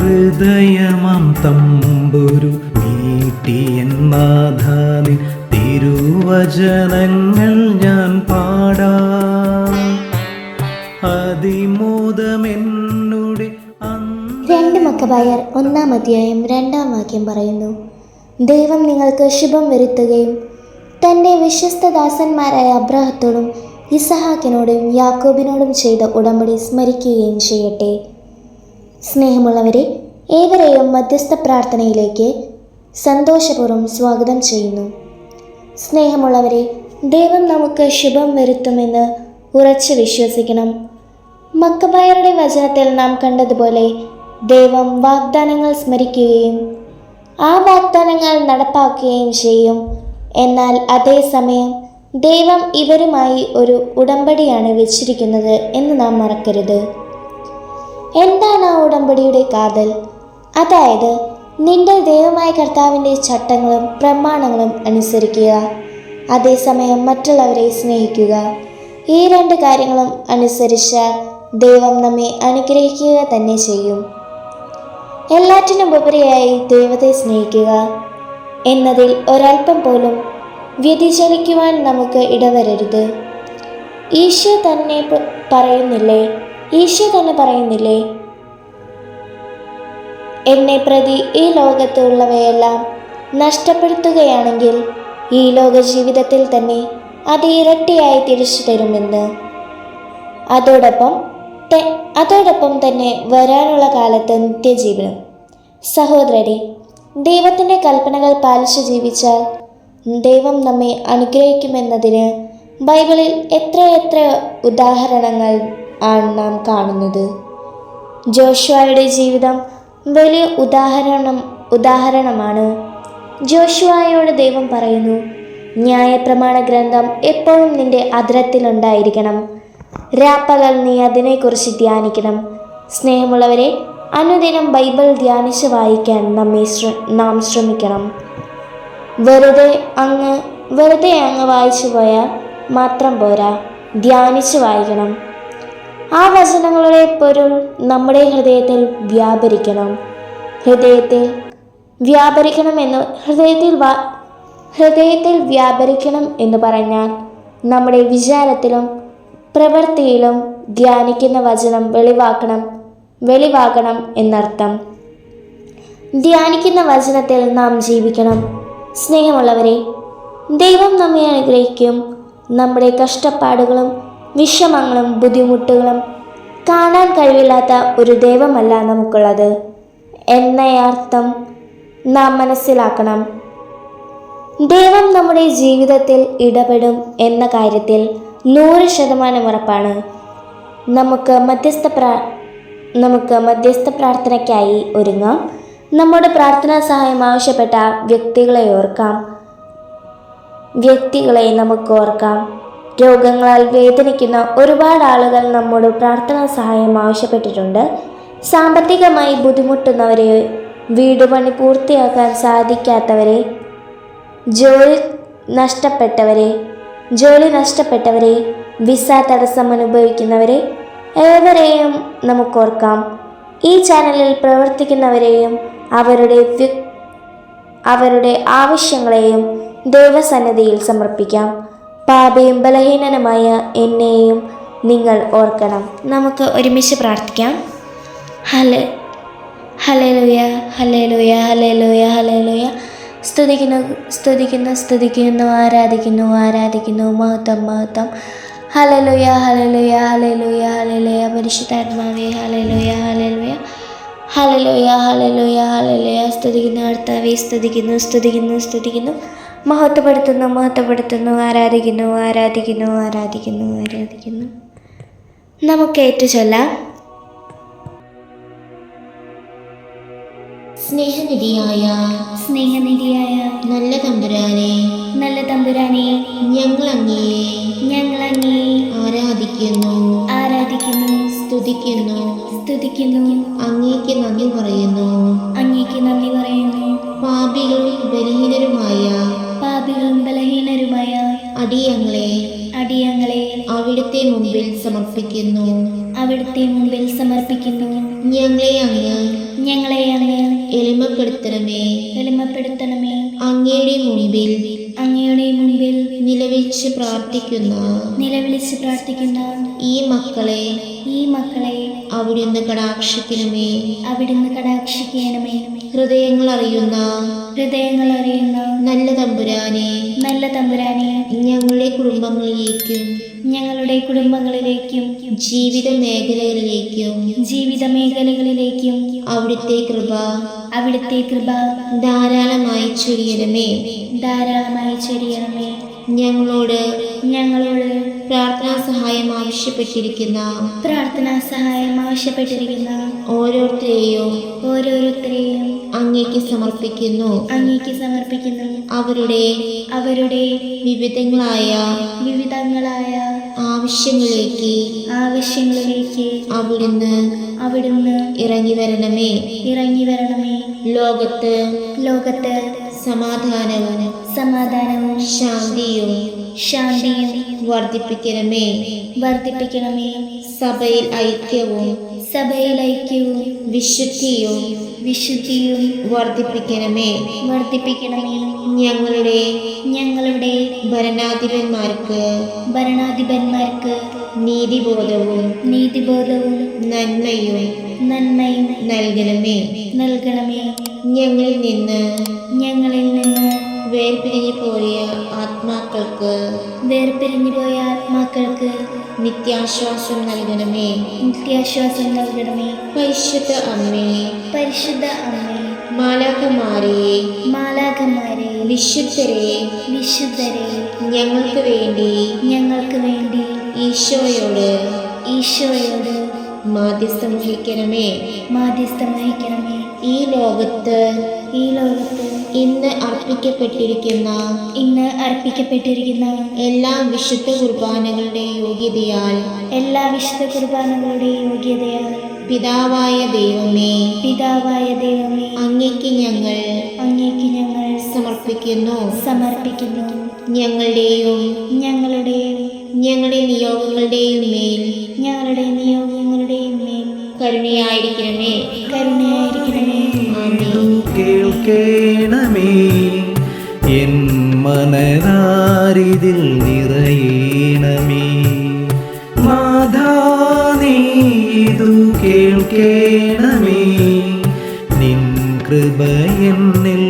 ഹൃദയമം തമ്പുരു നീട്ടിയെന്നാഥാനിൻ തിരുവചനങ്ങൾ ഞാൻ പാടാം. അതിമോദമെന്നുടെ 2 മക്കബായർ 1-ാം അധ്യായം 2-ാം വാക്യം പറയുന്നു, ദൈവം നിങ്ങൾക്ക് ശുഭം വരുത്തുകയും തൻ്റെ വിശ്വസ്ത ദാസന്മാരായ അബ്രാഹത്തോടും ഇസഹാക്കിനോടും യാക്കോബിനോടും ചെയ്ത ഉടമ്പടി സ്മരിക്കുകയും ചെയ്യട്ടെ. സ്നേഹമുള്ളവരെ, ഏവരെയും മധ്യസ്ഥ പ്രാർത്ഥനയിലേക്ക് സന്തോഷപൂർവ്വം സ്വാഗതം ചെയ്യുന്നു. സ്നേഹമുള്ളവരെ, ദൈവം നമുക്ക് ശുഭം വരുത്തുമെന്ന് ഉറച്ചു വിശ്വസിക്കണം. മക്കബായരുടെ വചനത്തിൽ നാം കണ്ടതുപോലെ ദൈവം വാഗ്ദാനങ്ങൾ സ്മരിക്കുകയും ആ വാഗ്ദാനങ്ങൾ നടപ്പാക്കുകയും ചെയ്യും. എന്നാൽ അതേസമയം ദൈവം ഇവരുമായി ഒരു ഉടമ്പടിയാണ് വെച്ചിരിക്കുന്നത് എന്ന് നാം മറക്കരുത്. എന്താണ് ആ ഉടമ്പടിയുടെ കാതൽ? അതായത്, നിന്റെ ദൈവമായ കർത്താവിൻ്റെ ചട്ടങ്ങളും പ്രമാണങ്ങളും അനുസരിക്കുക, അതേസമയം മറ്റുള്ളവരെ സ്നേഹിക്കുക. ഈ 2 കാര്യങ്ങളും അനുസരിച്ചാൽ ദൈവം നമ്മെ അനുഗ്രഹിക്കുക തന്നെ ചെയ്യും. എല്ലാറ്റിനും ഉപരിയായി ദൈവത്തെ സ്നേഹിക്കുക എന്നതിൽ ഒരൽപ്പം പോലും വ്യതിചലിക്കുവാൻ നമുക്ക് ഇടവരരുത്. ഈശോ തന്നെ പറയുന്നില്ലേ, എന്നെ പ്രതി ഈ ലോകത്തുള്ളവയെല്ലാം നഷ്ടപ്പെടുത്തുകയാണെങ്കിൽ ഈ ലോക ജീവിതത്തിൽ തന്നെ അത് ഇരട്ടിയായി തിരിച്ചു തരുമെന്ന്. അതോടൊപ്പം തന്നെ വരാനുള്ള കാലത്ത് നിത്യജീവനം. സഹോദരരെ, ദൈവത്തിൻ്റെ കൽപ്പനകൾ പാലിച്ചു ജീവിച്ചാൽ ദൈവം നമ്മെ അനുഗ്രഹിക്കുമെന്നതിന് ബൈബിളിൽ എത്രയെത്ര ഉദാഹരണങ്ങൾ ആണ് നാം കാണുന്നത്. ജോഷുവയുടെ ജീവിതം വലിയ ഉദാഹരണമാണ്. ജോഷുവയോട് ദൈവം പറയുന്നു, ന്യായപ്രമാണ ഗ്രന്ഥം എപ്പോഴും നിന്റെ അധരത്തിലുണ്ടായിരിക്കണം, രാപ്പകൽ നീ അതിനെക്കുറിച്ച് ധ്യാനിക്കണം. സ്നേഹമുള്ളവരെ, അനുദിനം ബൈബിൾ ധ്യാനിച്ച് വായിക്കാൻ നാം ശ്രമിക്കണം. വെറുതെ അങ്ങ് വായിച്ചു പോയാൽ മാത്രം പോരാ, ധ്യാനിച്ച് വായിക്കണം. ആ വചനങ്ങളുടെ പൊരുൾ നമ്മുടെ ഹൃദയത്തിൽ വ്യാപരിക്കണം എന്ന് പറഞ്ഞാൽ നമ്മുടെ വിചാരത്തിലും പ്രവൃത്തിയിലും ധ്യാനിക്കുന്ന വചനം വെളിവാകണം എന്നർത്ഥം. ധ്യാനിക്കുന്ന വചനത്തിൽ നാം ജീവിക്കണം. സ്നേഹമുള്ളവരെ, ദൈവം നമ്മെ അനുഗ്രഹിക്കും. നമ്മുടെ കഷ്ടപ്പാടുകളും വിഷമങ്ങളും ബുദ്ധിമുട്ടുകളും കാണാൻ കഴിവില്ലാത്ത ഒരു ദൈവമല്ല നമുക്കുള്ളത് എന്ന അർത്ഥം നാം മനസ്സിലാക്കണം. ദൈവം നമ്മുടെ ജീവിതത്തിൽ ഇടപെടും എന്ന കാര്യത്തിൽ 100% ഉറപ്പാണ്. നമുക്ക് മധ്യസ്ഥ പ്രാർത്ഥനയ്ക്കായി ഒരുങ്ങാം. നമ്മുടെ പ്രാർത്ഥനാ സഹായം ആവശ്യപ്പെട്ട വ്യക്തികളെ നമുക്ക് ഓർക്കാം. രോഗങ്ങളാൽ വേദനിക്കുന്ന ഒരുപാട് ആളുകൾ നമ്മോട് പ്രാർത്ഥനാ സഹായം ആവശ്യപ്പെട്ടിട്ടുണ്ട്. സാമ്പത്തികമായി ബുദ്ധിമുട്ടുന്നവരെ, വീടുപണി പൂർത്തിയാക്കാൻ സാധിക്കാത്തവരെ, ജോലി നഷ്ടപ്പെട്ടവരെ, വിസ തടസ്സം അനുഭവിക്കുന്നവരെ, ഏവരെയും നമുക്കോർക്കാം. ഈ ചാനലിൽ പ്രവർത്തിക്കുന്നവരെയും അവരുടെ ആവശ്യങ്ങളെയും ദൈവസന്നിധിയിൽ സമർപ്പിക്കാം. പാപിയും ബലഹീനനുമായ എന്നെയും നിങ്ങൾ ഓർക്കണം. നമുക്ക് ഒരുമിച്ച് പ്രാർത്ഥിക്കാം. ഹല്ലേലൂയ, ഹല്ലേലൂയ, ഹല്ലേലൂയ, ഹല്ലേലൂയ. സ്തുതിക്കുന്നു, ആരാധിക്കുന്നു. മഹത്വം. ഹല്ലേലൂയ, ഹല്ലേലൂയ, ഹല്ലേലൂയ, ഹല്ലേലൂയ. പരിശുദ്ധാത്മാവേ, ഹല്ലേലൂയ, ഹല്ലേലൂയ, ഹല്ലേലൂയ, ഹല്ലേലൂയ, ഹല്ലേലൂയ. സ്തുതിക്കുന്നു കർത്താവേ, സ്തുതിക്കുന്നു. മഹത്വപ്പെടുത്തുന്നു. ആരാധിക്കുന്നു. നമുക്ക് ഏറ്റുചൊല്ലാം. സ്നേഹനിധിയായ നല്ല തമ്പുരാനെ, ഞങ്ങൾ അങ്ങയെ ആരാധിക്കുന്നു, സ്തുതിക്കുന്നു. അങ്ങേക്ക് നന്ദി പറയുന്നു. പാപികളും ബലഹീനരുമായ അടിയങ്ങളെ അവിടുത്തെ മുമ്പിൽ സമർപ്പിക്കുന്നു. അവിടുത്തെ മുമ്പിൽ സമർപ്പിക്കുന്നു. ഞങ്ങളെ അങ്ങ് എളിമപ്പെടുത്തണമേ. അങ്ങയുടെ മുമ്പിൽ നിലവിളിച്ച് പ്രാർത്ഥിക്കുന്ന ഈ മക്കളെ അവിടുന്ന് കടാക്ഷിക്കണമേ. ഹൃദയങ്ങൾ അറിയുന്ന നല്ല തമ്പുരാനെ ഞങ്ങളുടെ കുടുംബങ്ങളിലേക്കും ജീവിത മേഖലകളിലേക്കും അവിടുത്തെ കൃപ ധാരാളമായി ചൊരിയണമേ. ഞങ്ങളോട് പ്രാർത്ഥനാ സഹായം ആവശ്യപ്പെട്ടിരിക്കുന്ന ഓരോരുത്തരെയും അങ്ങേക്ക് സമർപ്പിക്കുന്നു. അവരുടെ വിവിധങ്ങളായ ആവശ്യങ്ങളിലേക്ക് അവിടുന്ന് ഇറങ്ങി വരണമേ. ലോകത്ത് സമാധാനവും ശാന്തിയും വർദ്ധിപ്പിക്കണമേ. സഭയിൽ ഐക്യവും വിശുദ്ധിയും വർദ്ധിപ്പിക്കണമേ. ഞങ്ങളുടെ ഭരണാധിപന്മാർക്ക് നീതിബോധവും നന്മയും നൽകണമേ. ഞങ്ങളിൽ നിന്ന് വേർപിരിഞ്ഞു പോയ ആത്മാക്കൾക്ക് നിത്യാശ്വാസം നൽകണമേ. പരിശുദ്ധ അമ്മേ, മാലാഖമാരെ, വിശുദ്ധരെ ഞങ്ങൾക്ക് വേണ്ടി ഈശോയോട് മാധ്യസ്ഥം വഹിക്കണമേ. ഈ ലോകത്ത് ഇന്ന് അർപ്പിക്കപ്പെട്ടിരിക്കുന്ന എല്ലാ വിശുദ്ധ കുർബാനകളുടെ യോഗ്യതയാൽ പിതാവായ ദൈവമേ അങ്ങേക്ക് ഞങ്ങൾ സമർപ്പിക്കുന്നു. ഞങ്ങളുടെ നിയോഗങ്ങളുടെയും മേൽ കരുണയായിരിക്കണമേ. കേൾക്കണമേ, എൻ മനതാരിതിൽ നിറയണമേ. നാഥാ നീ ഇതു കേൾക്കണമേ, നിൻ കൃപ എന്നിൽ